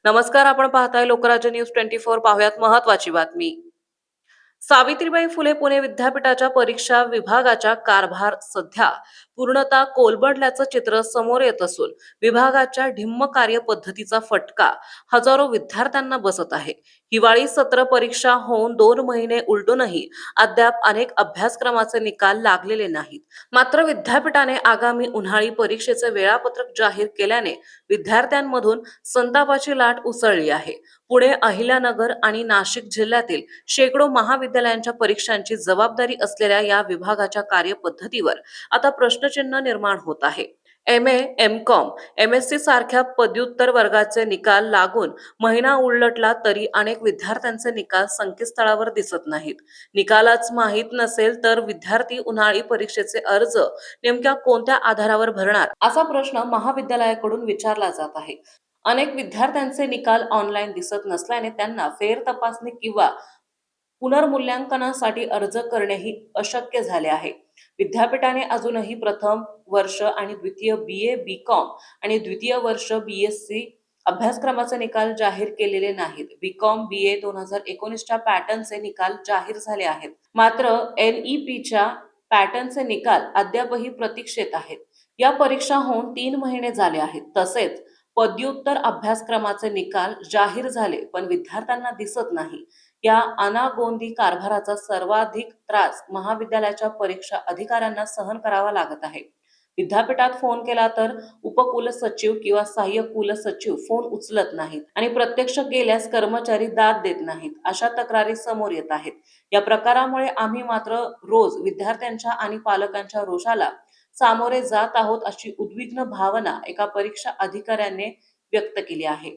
नमस्कार, आपण पाहताय लोकराज्य न्यूज 24. पाहुयात महत्वाची बातमी. सावित्रीबाई फुले पुणे विद्यापीठाच्या परीक्षा विभागाच्या कारभार सध्या पूर्णतः कोलमडल्याचं चित्र समोर येत असून विभागाच्या ढिम्म कार्यपद्धतीचा फटका हजारो विद्यार्थ्यांना बसत आहे. हिवाळी सत्र परीक्षा होऊन 2 महिने उलटूनही अद्याप अनेक अभ्यासक्रमाचे निकाल लागलेले नाहीत. मात्र विद्यापीठाने आगामी उन्हाळी परीक्षेचे वेळापत्रक जाहीर केल्याने विद्यार्थ्यांमधून संतापाची लाट उसळली आहे. पुणे, अहिल्यानगर आणि नाशिक जिल्ह्यातील शेकडो महाविद्यालयांच्या परीक्षांची जबाबदारी असलेल्या या विभागाच्या कार्यपद्धतीवर आता प्रश्नचिन्ह निर्माण होत आहे. MA, MCOM, MSc सारख्या पदव्युत्तर वर्गाचे निकाल लागून महिना उलटला तरी अनेक विद्यार्थ्यांचे निकाल संकेतस्थळावर दिसत नाहीत. निकालाच माहीत नसेल तर विद्यार्थी उन्हाळी परीक्षेचे अर्ज नेमक्या कोणत्या आधारावर भरणार, असा प्रश्न महाविद्यालयाकडून विचारला जात आहे. अनेक विद्यार्थ्यांचे निकाल ऑनलाईन दिसत नसल्याने त्यांना फेर तपासणी किंवा पुनर्मूल्यांकनासाठी अर्ज करणेही अशक्य झाले आहे. विद्यापीठाने अजूनही प्रथम वर्ष आणि द्वितीय BA, BCom आणि द्वितीय वर्ष BSc अभ्यासक्रमाचे निकाल जाहीर केलेले नाहीत. BCom BA 2019च्या पॅटर्नचे निकाल जाहीर झाले आहेत. मात्र NEPच्या पॅटर्नचे निकाल अद्यापही प्रतीक्षेत आहेत. या परीक्षा होऊन 3 महिने झाले आहेत. तसेच पदव्युत्तर अभ्यासक्रमाचे निकाल जाहीर झाले पण विद्यार्थ्यांना दिसत नाही. या अनागोंदी कारभाराचा सर्वाधिक त्रास महाविद्यालयाच्या परीक्षा अधिकाऱ्यांना सहन करावा लागत आहे. विद्यापीठात फोन केला तर उपकुलसचिव किंवा सहाय्यक कुलसचिव फोन उचलत नाहीत आणि प्रत्यक्ष गेल्यास कर्मचारी दाद देत नाहीत, अशा तक्रारी समोर येत आहेत. या प्रकारामुळे आम्ही मात्र रोज विद्यार्थ्यांच्या आणि पालकांच्या रोषाला सामोरे जात आहोत, अशी उद्विग्न भावना एका परीक्षा अधिकाऱ्याने व्यक्त केली आहे.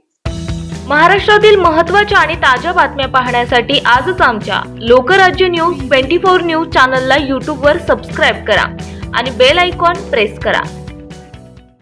महाराष्ट्रातील महत्त्वाच्या आणि ताज्या बातम्या पाहण्यासाठी आजच आमच्या लोकराज्य न्यूज 24 न्यूज चॅनलला YouTube वर सबस्क्राईब करा आणि बेल आयकॉन प्रेस करा.